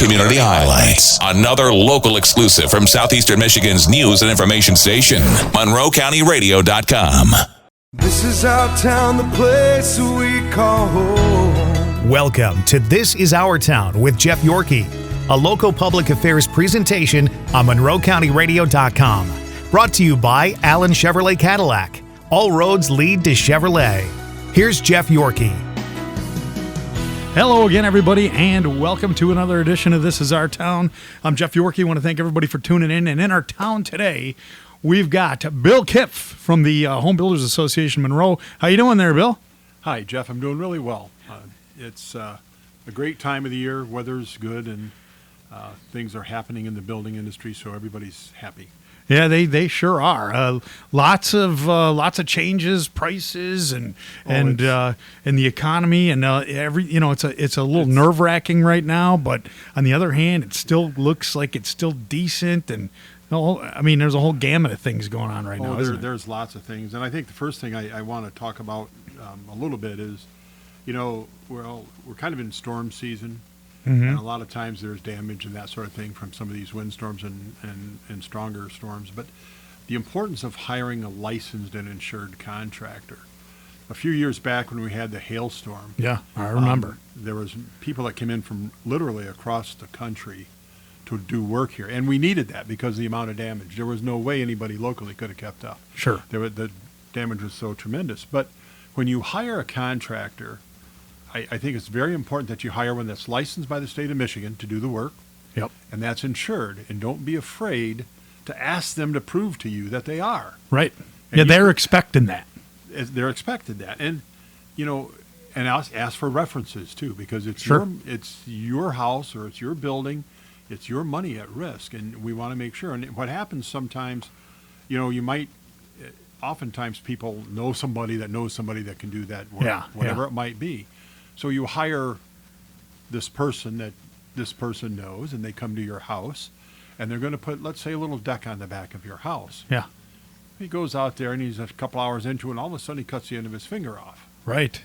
Community Highlights. Another local exclusive from Southeastern Michigan's news and information station, MonroeCountyRadio.com. This is our town, the place we call home. Welcome to This Is Our Town with Jeff Yorkey, a local public affairs presentation on MonroeCountyRadio.com. Brought to you by Allen Chevrolet Cadillac. All roads lead to Chevrolet. Here's Jeff Yorkey. Hello again, everybody, and welcome to another edition of This Is Our Town. I'm Jeff Yorkey. I want to thank everybody for tuning in. And in our town today, we've got Bill Kipf from the Home Builders Association Monroe. How you doing there, Bill? Hi, Jeff. I'm doing really well. It's a great time of the year. Weather's good, and things are happening in the building industry, so everybody's happy. Yeah, they sure are. Lots of changes, prices, and the economy, and it's a little nerve-wracking right now. But on the other hand, it still looks like it's still decent, and there's a whole gamut of things going on right now. There's lots of things, and I think the first thing I want to talk about a little bit is, we're kind of in storm season. Mm-hmm. And a lot of times there's damage and that sort of thing from some of these windstorms and stronger storms. But the importance of hiring a licensed and insured contractor. A few years back when we had the hailstorm. Yeah, I remember. There was people that came in from literally across the country to do work here. And we needed that because of the amount of damage. There was no way anybody locally could have kept up. Sure. The damage was so tremendous. But when you hire a contractor, I think it's very important that you hire one that's licensed by the state of Michigan to do the work. Yep. And that's insured. And don't be afraid to ask them to prove to you that they are. Right. And they're expecting that. They're expected that. And, and ask for references, too, because it's your house or it's your building. It's your money at risk. And we want to make sure. And what happens sometimes, oftentimes people know somebody that can do that work, whatever it might be. So you hire this person that this person knows, and they come to your house, and they're going to put, let's say, a little deck on the back of your house. Yeah. He goes out there, and he's a couple hours into it, and all of a sudden he cuts the end of his finger off. Right.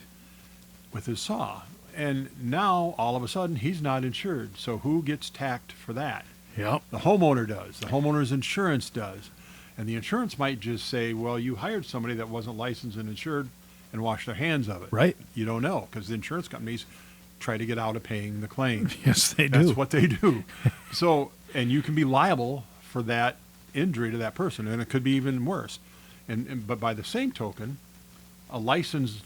With his saw. And now, all of a sudden, he's not insured. So who gets tacked for that? Yep. The homeowner does. The homeowner's insurance does. And the insurance might just say, well, you hired somebody that wasn't licensed and insured, and wash their hands of it. Right. You don't know, because the insurance companies try to get out of paying the claim. Yes, they do. That's what they do. So, and you can be liable for that injury to that person, and it could be even worse. But by the same token, a licensed,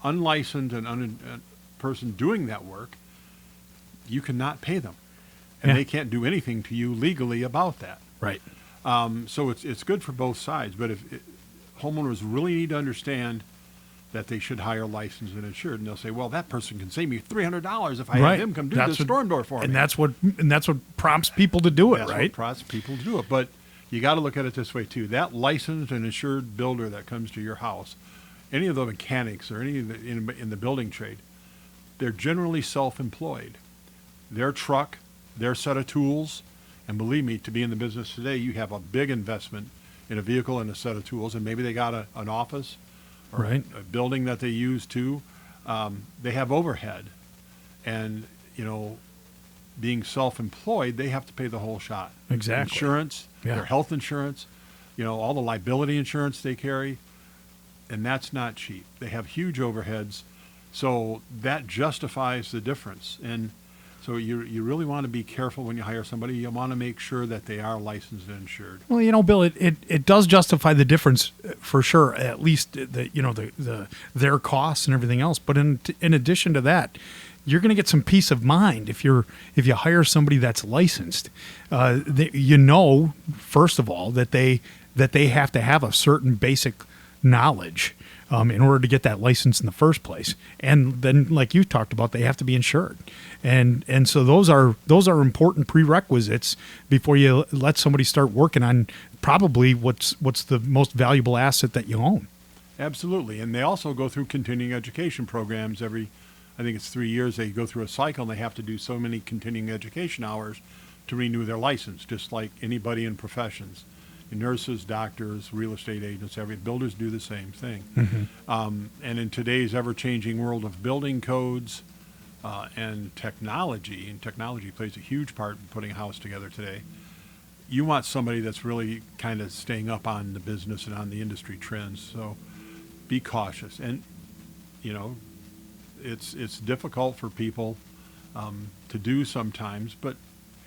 unlicensed, and person doing that work, you cannot pay them, and they can't do anything to you legally about that. Right. So it's good for both sides. But homeowners really need to understand that they should hire licensed and insured, and they'll say, "Well, that person can save me $300 if I have him come do the storm door for me." And that's what prompts people to do it, that's right? What prompts people to do it. But you got to look at it this way too: that licensed and insured builder that comes to your house, any of the mechanics or any in the building trade, they're generally self-employed. Their truck, their set of tools, and believe me, to be in the business today, you have a big investment in a vehicle and a set of tools, and maybe they got an office. Or a building that they use too. They have overhead, and being self-employed, they have to pay the whole shot. Exactly. Insurance, their health insurance, all the liability insurance they carry, and that's not cheap. They have huge overheads, so that justifies the difference. And so you really want to be careful when you hire somebody. You want to make sure that they are licensed and insured. Well, Bill, it does justify the difference for sure. At least their costs and everything else. But in addition to that, you're going to get some peace of mind if you hire somebody that's licensed. First of all, that they have to have a certain basic knowledge in order to get that license in the first place. And then, like you talked about, they have to be insured. And so those are important prerequisites before you let somebody start working on probably what's the most valuable asset that you own. Absolutely. And they also go through continuing education programs I think it's 3 years. They go through a cycle, and they have to do so many continuing education hours to renew their license, just like anybody in professions. Nurses, doctors, real estate agents, builders do the same thing. Mm-hmm. And in today's ever-changing world of building codes, and technology plays a huge part in putting a house together today. You want somebody that's really kind of staying up on the business and on the industry trends. So be cautious. And, you know, it's difficult for people to do sometimes, but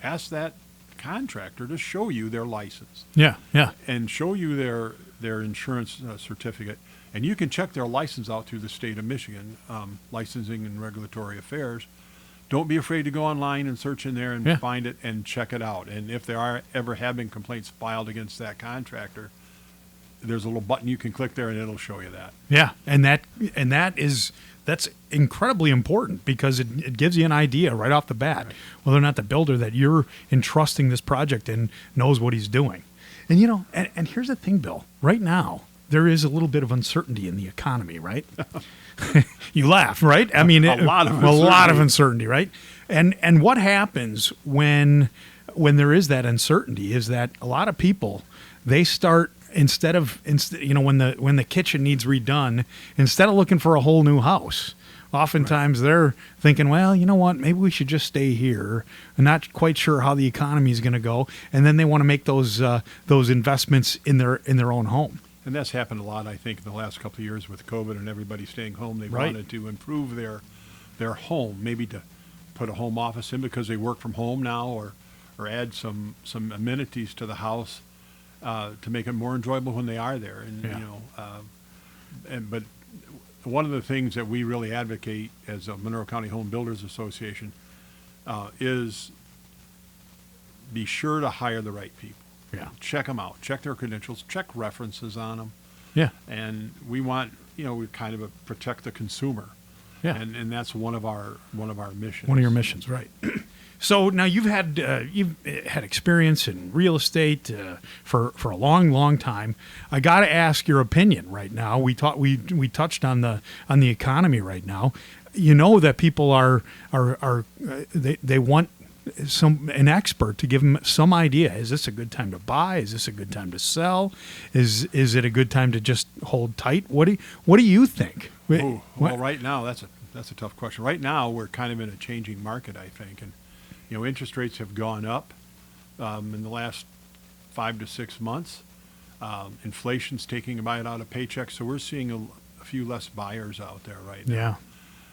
ask that contractor to show you their license. Yeah, yeah. And show you their insurance certificate. And you can check their license out through the state of Michigan, Licensing and Regulatory Affairs. Don't be afraid to go online and search in there and find it and check it out. And if there ever have been complaints filed against that contractor, there's a little button you can click there and it'll show you that. Yeah, that's incredibly important because it gives you an idea right off the bat whether or not the builder that you're entrusting this project in knows what he's doing. And you know, and here's the thing, Bill. Right now, there is a little bit of uncertainty in the economy, right? You laugh, right? I mean, a lot of uncertainty, right? And what happens when there is that uncertainty is that a lot of people, they start instead you know, when the kitchen needs redone, instead of looking for a whole new house, oftentimes they're thinking, well, you know what, maybe we should just stay here. I'm not quite sure how the economy is going to go, and then they want to make those investments in their own home. And that's happened a lot, I think, in the last couple of years with COVID and everybody staying home. They wanted to improve their home, maybe to put a home office in because they work from home now, or add some amenities to the house to make it more enjoyable when they are there. And you know, but one of the things that we really advocate as a Monroe County Home Builders Association is be sure to hire the right people. Yeah. Check them out. Check their credentials. Check references on them. Yeah. And we want, you know, we kind of protect the consumer. Yeah. And that's one of our missions. One of your missions, right? So now you've had experience in real estate for a long time. I got to ask your opinion right now. We touched on the economy right now. You know that people they want an expert to give them some idea. Is this a good time to buy? Is this a good time to sell? Is it a good time to just hold tight? What do you think? Well, right now that's a tough question. Right now we're kind of in a changing market, I think, and you know, interest rates have gone up in the last 5 to 6 months. Inflation's taking a bite out of paychecks, so we're seeing a few less buyers out there right now. Yeah.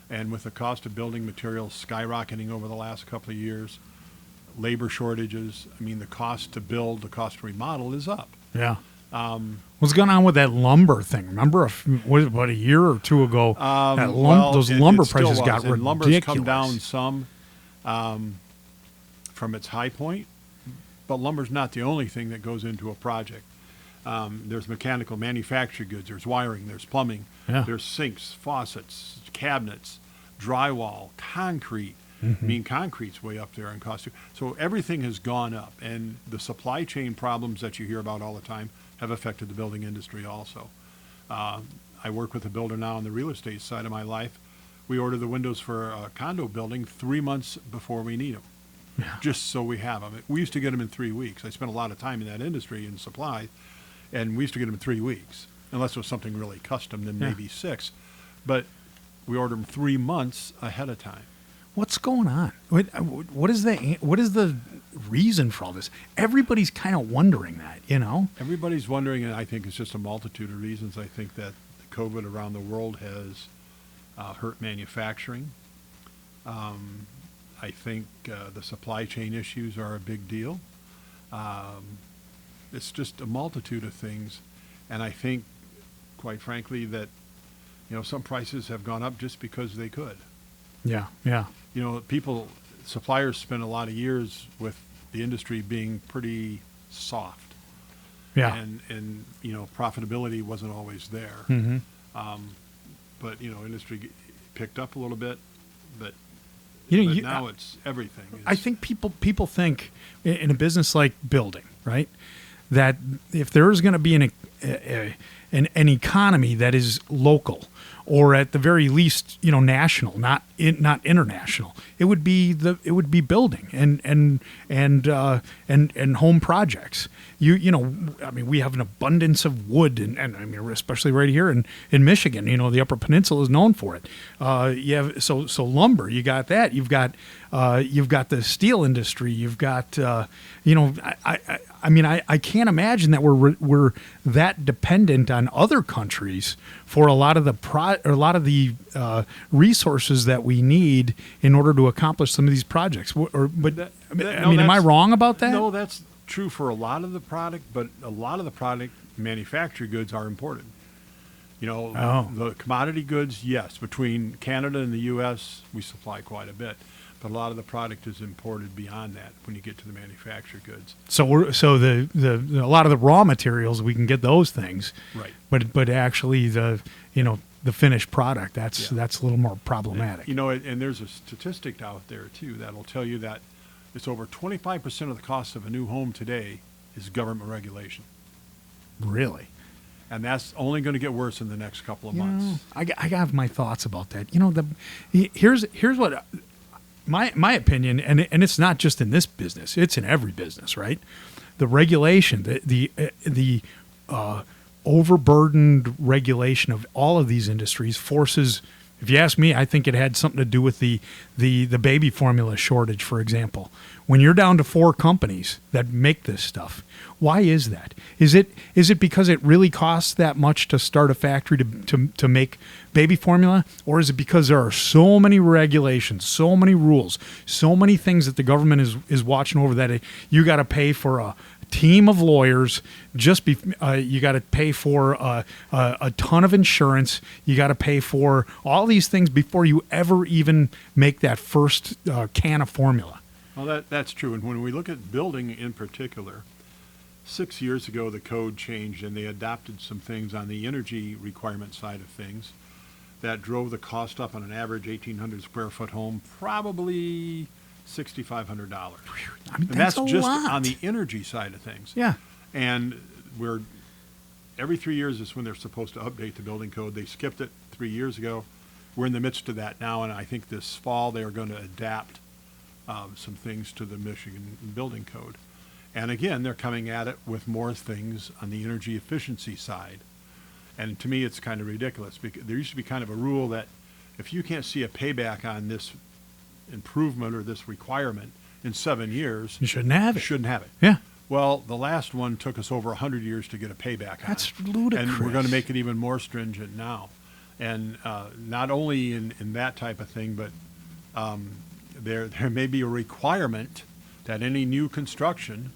And with the cost of building materials skyrocketing over the last couple of years, labor shortages, I mean, the cost to build, the cost to remodel is up. Yeah. What's going on with that lumber thing? Remember about a year or two ago, those lumber prices got ridiculous. Lumber's come down some from its high point, but lumber's not the only thing that goes into a project. There's mechanical manufactured goods, there's wiring, there's plumbing, there's sinks, faucets, cabinets, drywall, concrete. I mean, concrete's way up there in cost too. So everything has gone up, and the supply chain problems that you hear about all the time have affected the building industry also. I work with a builder now on the real estate side of my life. We order the windows for a condo building 3 months before we need them, just so we have them. We used to get them in 3 weeks. I spent a lot of time in that industry in supply, and we used to get them in 3 weeks, unless it was something really custom, then maybe 6. But we order them 3 months ahead of time. What's going on? What is the reason for all this? Everybody's kind of wondering that, you know? Everybody's wondering, and I think it's just a multitude of reasons. I think that COVID around the world has hurt manufacturing. I think the supply chain issues are a big deal. It's just a multitude of things. And I think, quite frankly, that, you know, some prices have gone up just because they could. Yeah, yeah. You know, suppliers spend a lot of years with the industry being pretty soft. Yeah. And you know, profitability wasn't always there. Mm-hmm. But, you know, industry picked up a little bit, but now it's everything. I think people think in a business like building, right, that if there is going to be an an economy that is local, or at the very least, national, not international. It would be building and home projects. I mean, we have an abundance of wood, and I mean, especially right here in Michigan. The Upper Peninsula is known for it. You have so lumber. You got that. You've got the steel industry. You've got I can't imagine that we're that dependent on other countries for a lot of the resources that we need in order to accomplish some of these projects. Am I wrong about that? No, that's true for a lot of the product, but a lot of the product manufactured goods are imported. The commodity goods, yes, between Canada and the U.S., we supply quite a bit. But a lot of the product is imported beyond that when you get to the manufactured goods. So a lot of the raw materials, we can get those things, right? But actually the finished product, that's a little more problematic. And there's a statistic out there too that'll tell you that it's over 25% of the cost of a new home today is government regulation. Really? And that's only going to get worse in the next couple of months. I have my thoughts about that. Here's what. My opinion, and it's not just in this business; it's in every business, right? The regulation, the overburdened regulation of all of these industries forces. If you ask me, I think it had something to do with the baby formula shortage, for example. When you're down to 4 companies that make this stuff, why is that? Is it because it really costs that much to start a factory to make baby formula? Or is it because there are so many regulations, so many rules, so many things that the government is watching over that you got to pay for a team of lawyers, you got to pay for a ton of insurance, you got to pay for all these things before you ever even make that first can of formula? Well, that's true. And when we look at building in particular, 6 years ago the code changed and they adopted some things on the energy requirement side of things that drove the cost up on an average 1,800 square foot home, probably $6,500. I mean, that's just lot. On the energy side of things. Yeah. And every 3 years is when they're supposed to update the building code. They skipped it 3 years ago. We're in the midst of that now, and I think this fall they are going to adapt some things to the Michigan building code. And again, they're coming at it with more things on the energy efficiency side. And to me, it's kind of ridiculous because there used to be kind of a rule that if you can't see a payback on this improvement or this requirement in 7 years, you shouldn't have it. Yeah. Well, the last one took us over 100 years to get a payback on. That's ludicrous. And we're going to make it even more stringent now. And not only in that type of thing, but there may be a requirement that any new construction,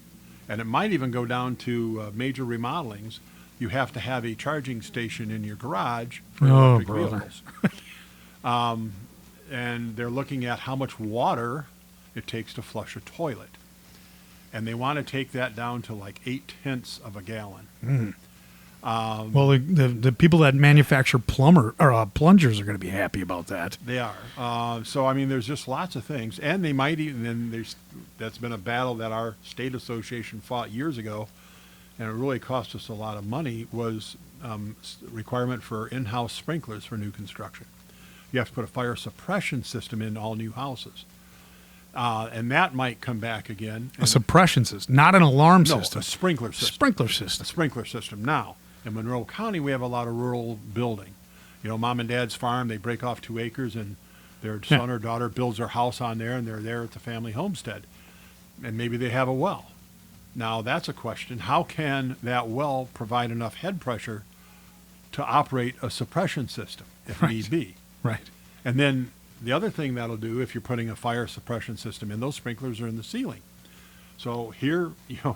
and it might even go down to major remodelings, you have to have a charging station in your garage for electric vehicles. And they're looking at how much water it takes to flush a toilet. And they want to take that down to like 0.8 of a gallon. Mm. Well, the people that manufacture plungers are going to be happy about that. They are. So, I mean, there's just lots of things. And they might even, and that's been a battle that our state association fought years ago, and it really cost us a lot of money, was requirement for in-house sprinklers for new construction. You have to put a fire suppression system in all new houses. And that might come back again. A suppression system, not an alarm system. A sprinkler system. A sprinkler system. Now, in Monroe County, we have a lot of rural building. Mom and dad's farm, they break off 2 acres and their son or daughter builds their house on there and they're there at the family homestead. And maybe they have a well. Now, that's a question. How can that well provide enough head pressure to operate a suppression system if need be? Right. And then the other thing that'll do, if you're putting a fire suppression system in, those sprinklers are in the ceiling. So here,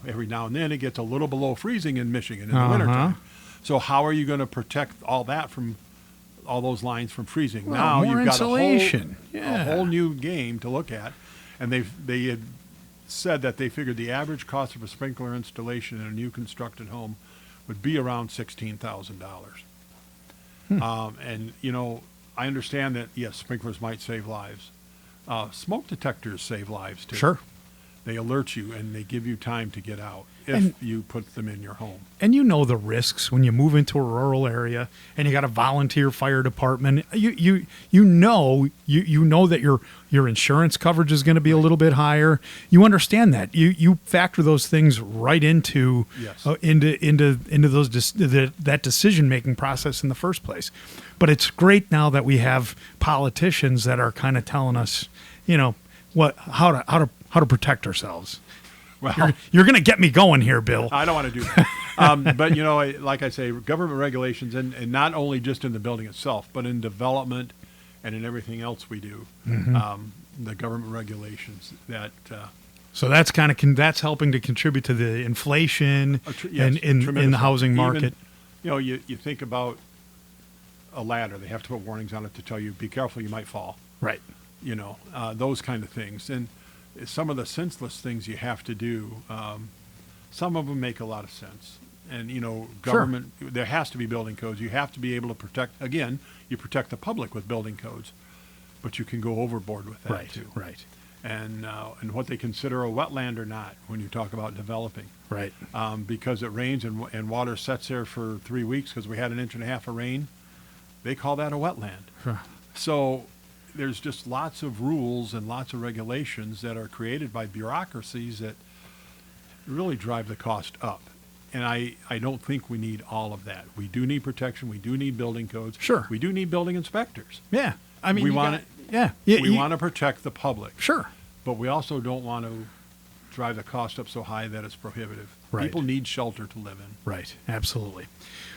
every now and then it gets a little below freezing in Michigan in the wintertime. So how are you going to protect all those lines from freezing? Well, now more you've got insulation. a whole new game to look at. And they had said that they figured the average cost of a sprinkler installation in a new constructed home would be around $16,000. And, I understand that, yes, sprinklers might save lives. Smoke detectors save lives, too. Sure. they alert you and they give you time to get out if you put them in your home. And you know the risks when you move into a rural area and you got a volunteer fire department. You know that your insurance coverage is going to be a little bit higher. You understand that. You factor those things right into into those that decision making process in the first place. But it's great now that we have politicians that are kind of telling us, how to protect ourselves. Well, you're going to get me going here, Bill. I don't want to do that. But, like I say, government regulations, and not only just in the building itself, but in development and in everything else we do, the government regulations that... So that's that's helping to contribute to the inflation in the housing market. Even, you think about a ladder. They have to put warnings on it to tell you, be careful, you might fall. Right. Those kind of things. And some of the senseless things you have to do, some of them make a lot of sense. And, government, there has to be building codes. You have to be able to protect, again, you protect the public with building codes, but you can go overboard with that too. Right. And what they consider a wetland or not when you talk about developing. Right. Because it rains and water sits there for 3 weeks because we had 1.5 inches of rain, they call that a wetland. Sure. So there's just lots of rules and lots of regulations that are created by bureaucracies that really drive the cost up. And I don't think we need all of that. We do need protection. We do need building codes. Sure. We do need building inspectors. Yeah. I mean, we want we want to protect the public. Sure. But we also don't want to drive the cost up so high that it's prohibitive. Right. People need shelter to live in. Right. Absolutely.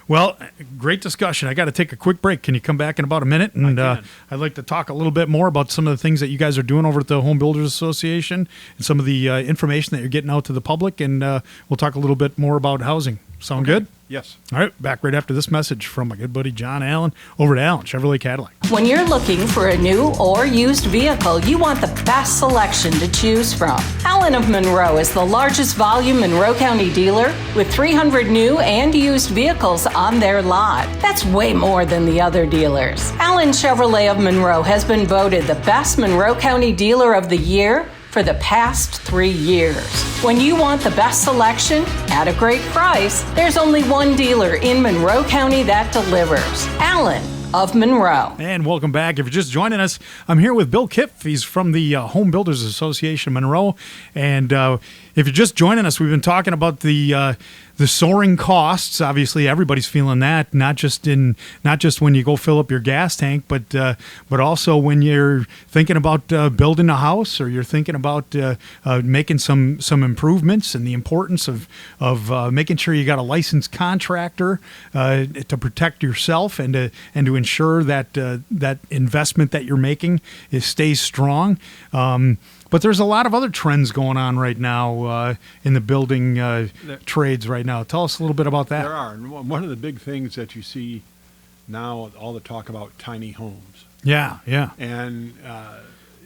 Well, great discussion. I got to take a quick break. Can you come back in about a minute? And I'd like to talk a little bit more about some of the things that you guys are doing over at the Home Builders Association and some of the information that you're getting out to the public. And we'll talk a little bit more about housing. Sound good? Yes. All right. Back right after this message from my good buddy John Allen over at Allen Chevrolet Cadillac. When you're looking for a new or used vehicle, you want the best selection to choose from. Allen of Monroe is the largest volume Monroe County dealer with 300 new and used vehicles on their lot. That's way more than the other dealers. Allen Chevrolet of Monroe has been voted the best Monroe County dealer of the year for the past 3 years. When you want the best selection at a great price, there's only one dealer in Monroe County that delivers. Allen of Monroe. And welcome back. If you're just joining us, I'm here with Bill Kipf. He's from the Home Builders Association Monroe. And if you're just joining us, we've been talking about the soaring costs. Obviously, everybody's feeling that, not just when you go fill up your gas tank, but also when you're thinking about building a house or you're thinking about making some improvements, and the importance of making sure you got a licensed contractor to protect yourself and to ensure that that investment that you're making stays strong. But there's a lot of other trends going on right now in the building trades right now. Tell us a little bit about that. There are. And one of the big things that you see now, all the talk about tiny homes. Yeah. And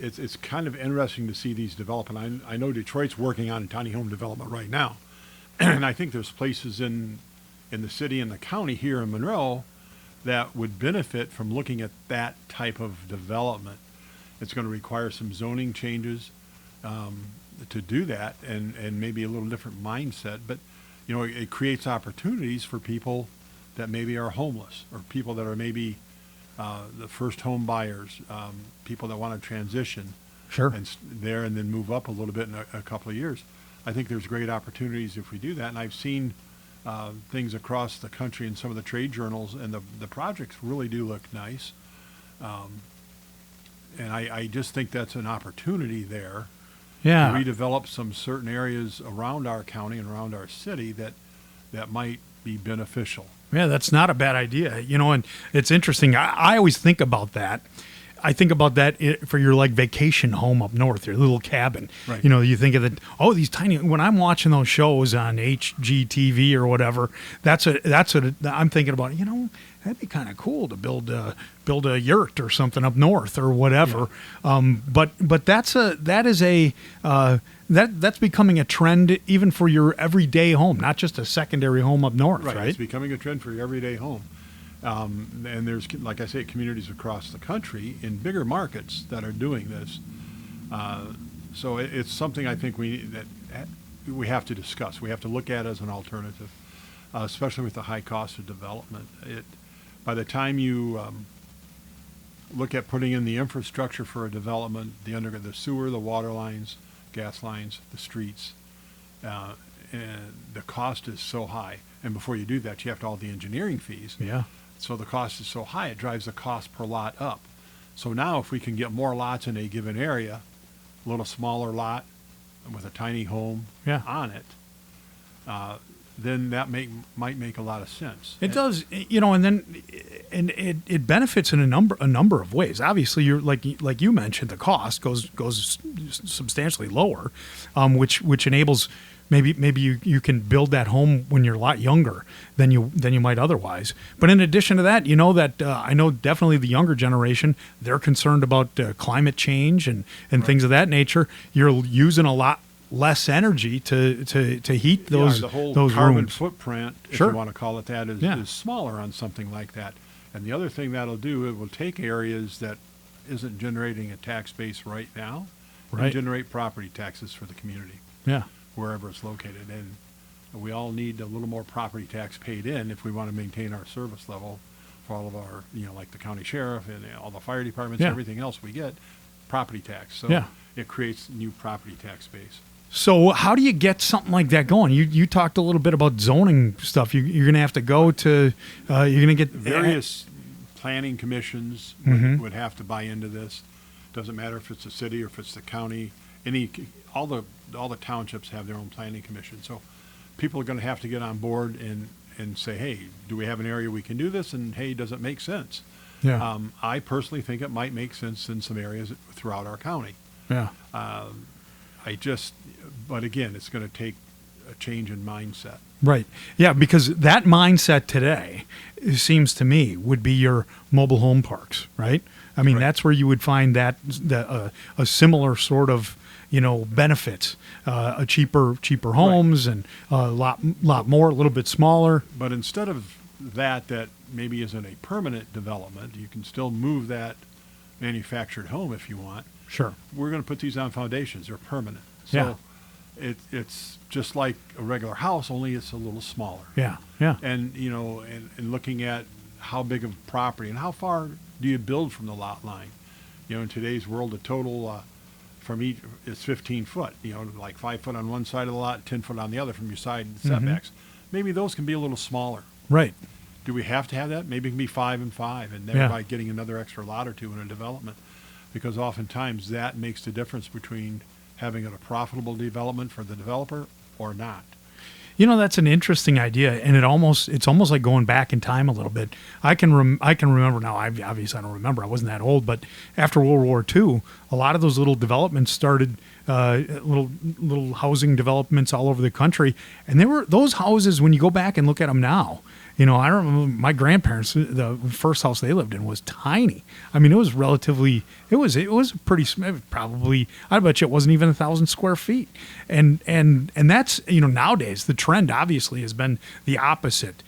it's kind of interesting to see these develop. And I know Detroit's working on tiny home development right now. And I think there's places in the city and the county here in Monroe that would benefit from looking at that type of development. It's going to require some zoning changes to do that, and maybe a little different mindset. But it creates opportunities for people that maybe are homeless, or people that are maybe the first home buyers, people that want to transition, and then move up a little bit in a couple of years. I think there's great opportunities if we do that, and I've seen things across the country in some of the trade journals, and the projects really do look nice. And I just think that's an opportunity there to redevelop some certain areas around our county and around our city that might be beneficial. Yeah, that's not a bad idea. And it's interesting. I always think about that. I think about that for your vacation home up north, your little cabin. Right. You think of these tiny. When I'm watching those shows on HGTV or whatever, that's what I'm thinking about. That'd be kind of cool to build a yurt or something up north or whatever. Yeah. But that's becoming a trend even for your everyday home, not just a secondary home up north. Right. It's becoming a trend for your everyday home. And there's, like I say, communities across the country in bigger markets that are doing this. So it's something I think we have to discuss. We have to look at as an alternative, especially with the high cost of development. By the time you look at putting in the infrastructure for a development, the sewer, the water lines, gas lines, the streets, and the cost is so high. And before you do that, you have to all the engineering fees. Yeah. So the cost is so high, it drives the cost per lot up. So now if we can get more lots in a given area, a little smaller lot with a tiny home on it, then that might make a lot of sense. It does, and it benefits in a number of ways. Obviously, you're like you mentioned, the cost goes substantially lower, which enables maybe you can build that home when you're a lot younger than you might otherwise. But in addition to that, I know definitely the younger generation, they're concerned about climate change and things of that nature. You're using a lot less energy to heat those the whole those carbon rooms. footprint, if Sure. you want to call it that, is smaller on something like that. And the other thing that'll do, it will take areas that isn't generating a tax base right now Right. and generate property taxes for the community Yeah. wherever it's located. And we all need a little more property tax paid in if we want to maintain our service level for all of our, like the county sheriff and all the fire departments, Yeah. everything else we get, property tax. So Yeah. it creates new property tax base. So how do you get something like that going? You talked a little bit about zoning stuff. You're going to have to go to you're going to get Various planning commissions would have to buy into this. Doesn't matter if it's the city or if it's the county. All the townships have their own planning commission. So people are going to have to get on board and say, hey, do we have an area we can do this? And hey, does it make sense? Yeah. I personally think it might make sense in some areas throughout our county. Yeah. But again, it's going to take a change in mindset. Right. Yeah, because that mindset today, it seems to me, would be your mobile home parks, right? I mean, Right. that's where you would find a similar sort of, benefits, a cheaper homes and a lot more, a little bit smaller. But instead of that maybe isn't a permanent development, you can still move that manufactured home if you want. Sure. We're going to put these on foundations. They're permanent. So it's just like a regular house, only it's a little smaller. Yeah. Yeah. And, and looking at how big of property and how far do you build from the lot line? In today's world, the total from each is 15 foot, like 5 foot on one side of the lot, 10 foot on the other from your side setbacks. Maybe those can be a little smaller. Right. Do we have to have that? Maybe it can be 5 and 5 and thereby getting another extra lot or two in a development. Because oftentimes that makes the difference between having it a profitable development for the developer or not. That's an interesting idea, and it's almost like going back in time a little bit. I can remember now. Obviously, I don't remember. I wasn't that old, but after World War II, a lot of those little developments started, little housing developments all over the country, and they were those houses. When you go back and look at them now, I remember my grandparents. The first house they lived in was tiny. I mean, it was relatively. It was pretty. Probably, I bet you it wasn't even 1,000 square feet. And that's nowadays the trend obviously has been the opposite.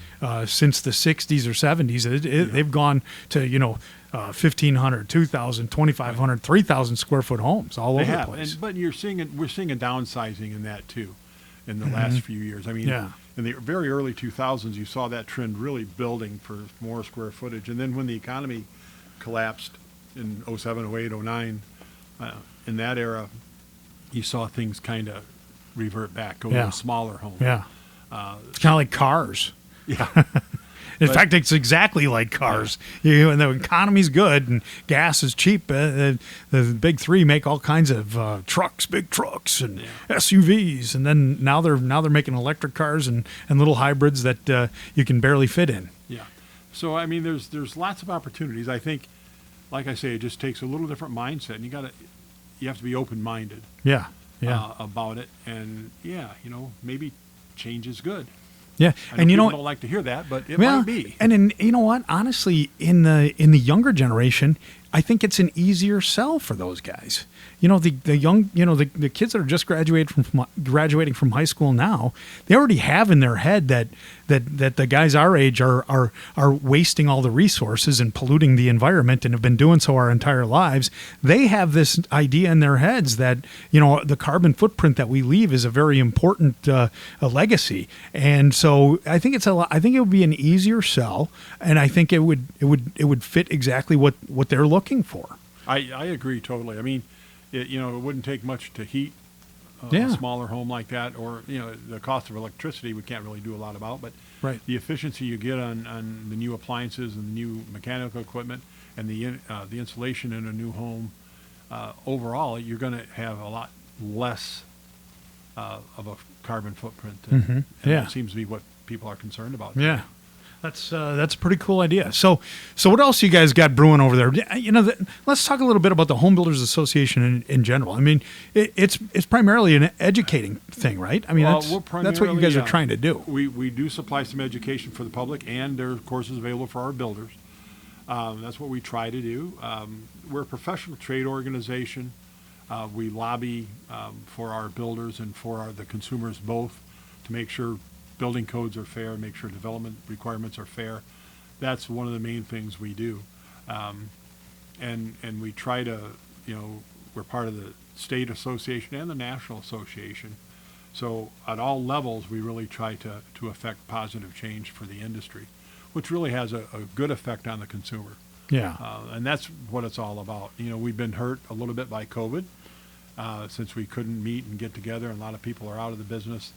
Since the 60s or 70s, they've gone to 1,500, 2,000, 2,500, 3,000 square foot homes all over the place. But we're seeing a downsizing in that too, in the last few years. I mean. Yeah. In the very early 2000s, you saw that trend really building for more square footage. And then when the economy collapsed in 07, 08, 09, in that era, you saw things kind of revert back, go to a smaller home. Yeah. It's kind of like cars. Yeah. In fact, it's exactly like cars. And the economy's good and gas is cheap. The big three make all kinds of big trucks and SUVs, and then now they're making electric cars and little hybrids that you can barely fit in. Yeah. So I mean, there's lots of opportunities. I think, like I say, it just takes a little different mindset, and you have to be open-minded. Yeah. About it, and maybe change is good. Yeah, I know people don't like to hear that, but it might be. And you know what? Honestly, in the younger generation, I think it's an easier sell for those guys. The young, the kids that are just graduating from high school now, they already have in their head that the guys our age are wasting all the resources and polluting the environment and have been doing so our entire lives. They have this idea in their heads that, the carbon footprint that we leave is a very important a legacy. And so I think I think it would be an easier sell, and I think it would fit exactly what they're looking for. I agree totally. I mean, it wouldn't take much to heat a smaller home like that, or the cost of electricity we can't really do a lot about, but right. The efficiency you get on the new appliances and the new mechanical equipment and the insulation in a new home, overall you're going to have a lot less of a carbon footprint. And that seems to be what people are concerned about. Yeah. That's a pretty cool idea. So what else you guys got brewing over there? Let's talk a little bit about the Home Builders Association in general. I mean, it's primarily an educating thing, right? I mean, that's what you guys are trying to do. We do supply some education for the public, and there are courses available for our builders. That's what we try to do. We're a professional trade organization. We lobby for our builders and for the consumers both to make sure building codes are fair, make sure development requirements are fair. That's one of the main things we do. And we try to, we're part of the state association and the national association. So at all levels, we really try to affect positive change for the industry, which really has a good effect on the consumer. Yeah. And that's what it's all about. We've been hurt a little bit by COVID since we couldn't meet and get together, and a lot of people are out of the business.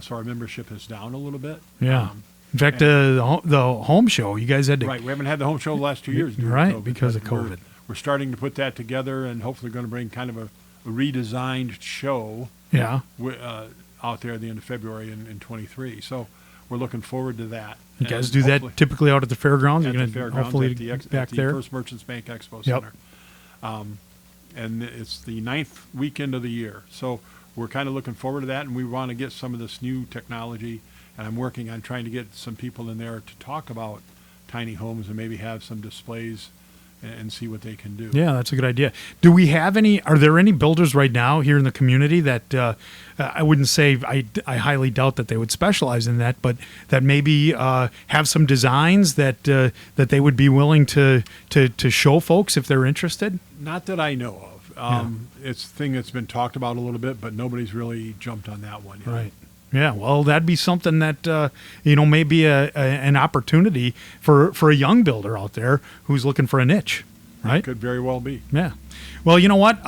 So our membership is down a little bit. Yeah. In fact, the home show, you guys had to... Right. We haven't had the home show the last 2 years. Right, COVID, because of COVID. We're starting to put that together, and hopefully going to bring kind of a redesigned show out there at the end of February in 23. So we're looking forward to that. You guys do that typically out at the fairgrounds? At You're the going to fairgrounds, hopefully at the there? First Merchants Bank Expo Center. And it's the 9th weekend of the year. So we're kind of looking forward to that, and we want to get some of this new technology, and I'm working on trying to get some people in there to talk about tiny homes and maybe have some displays and see what they can do. Yeah, that's a good idea. Are there any builders right now here in the community that I wouldn't say, I highly doubt that they would specialize in that, but that maybe have some designs that they would be willing to show folks if they're interested? Not that I know of. It's a thing that's been talked about a little bit, but nobody's really jumped on that one yet. Right. Yeah, well, that'd be something that maybe an opportunity for a young builder out there who's looking for a niche, right? It could very well be. Yeah. Well, you know what,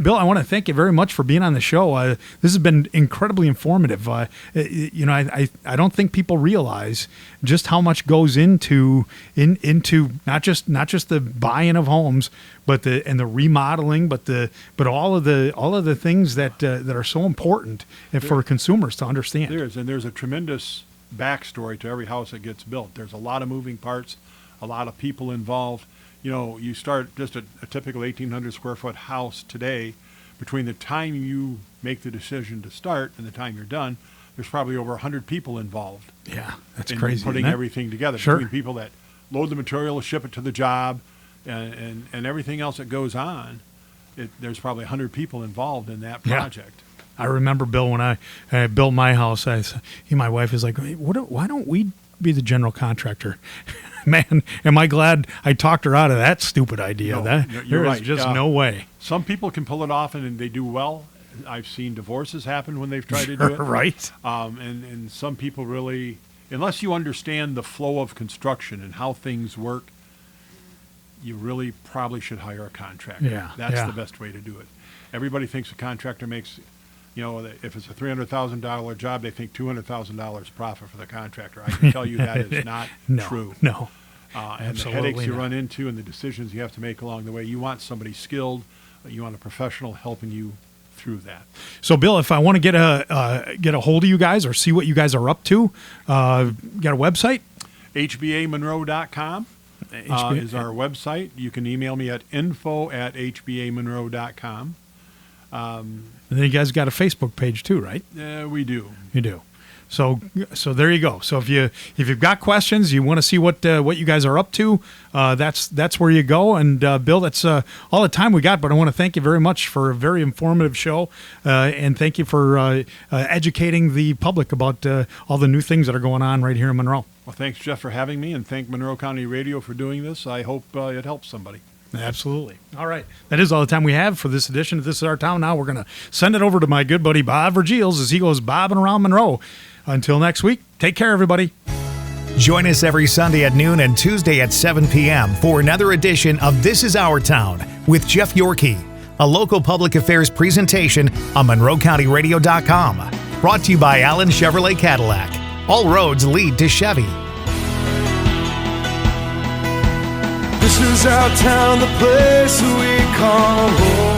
Bill, I want to thank you very much for being on the show. This has been incredibly informative. I don't think people realize just how much goes into not just the buy-in of homes, but the remodeling, but all of the things that are so important for consumers to understand. There's a tremendous backstory to every house that gets built. There's a lot of moving parts, a lot of people involved. You start just a typical 1,800 square foot house today. Between the time you make the decision to start and the time you're done, there's probably over 100 people involved. Yeah, that's in crazy. Putting everything together. Sure. Between people that load the material, ship it to the job, and everything else that goes on, there's probably 100 people involved in that project. Yeah. I remember, Bill, when I built my house, my wife is like, why don't we be the general contractor? Man, am I glad I talked her out of that stupid idea. You're right. There's just no way. Some people can pull it off and they do well. I've seen divorces happen when they've tried to do it. Right. And some people really, unless you understand the flow of construction and how things work, you really probably should hire a contractor. Yeah. That's the best way to do it. Everybody thinks a contractor makes, if it's a $300,000 job, they think $200,000 profit for the contractor. I can tell you that is not true. No. And the headaches you run into and the decisions you have to make along the way, you want somebody skilled, you want a professional helping you through that. So, Bill, if I want to get a hold of you guys or see what you guys are up to, got a website? HBAMonroe.com is our website. You can email me at info@hbamonroe.com. And then you guys got a Facebook page too, right? We do. You do. So there you go. So if you've got questions, you want to see what you guys are up to, that's where you go. And Bill, that's all the time we got. But I want to thank you very much for a very informative show, and thank you for educating the public about all the new things that are going on right here in Monroe. Well, thanks, Jeff, for having me, and thank Monroe County Radio for doing this. I hope it helps somebody. Absolutely. All right. That is all the time we have for this edition of This Is Our Town. Now we're going to send it over to my good buddy Bob Vergils as he goes bobbing around Monroe. Until next week, take care, everybody. Join us every Sunday at noon and Tuesday at 7 p.m. for another edition of This Is Our Town with Jeff Yorkey, a local public affairs presentation on MonroeCountyRadio.com. Brought to you by Allen Chevrolet Cadillac. All roads lead to Chevy. This is our town, the place we call home.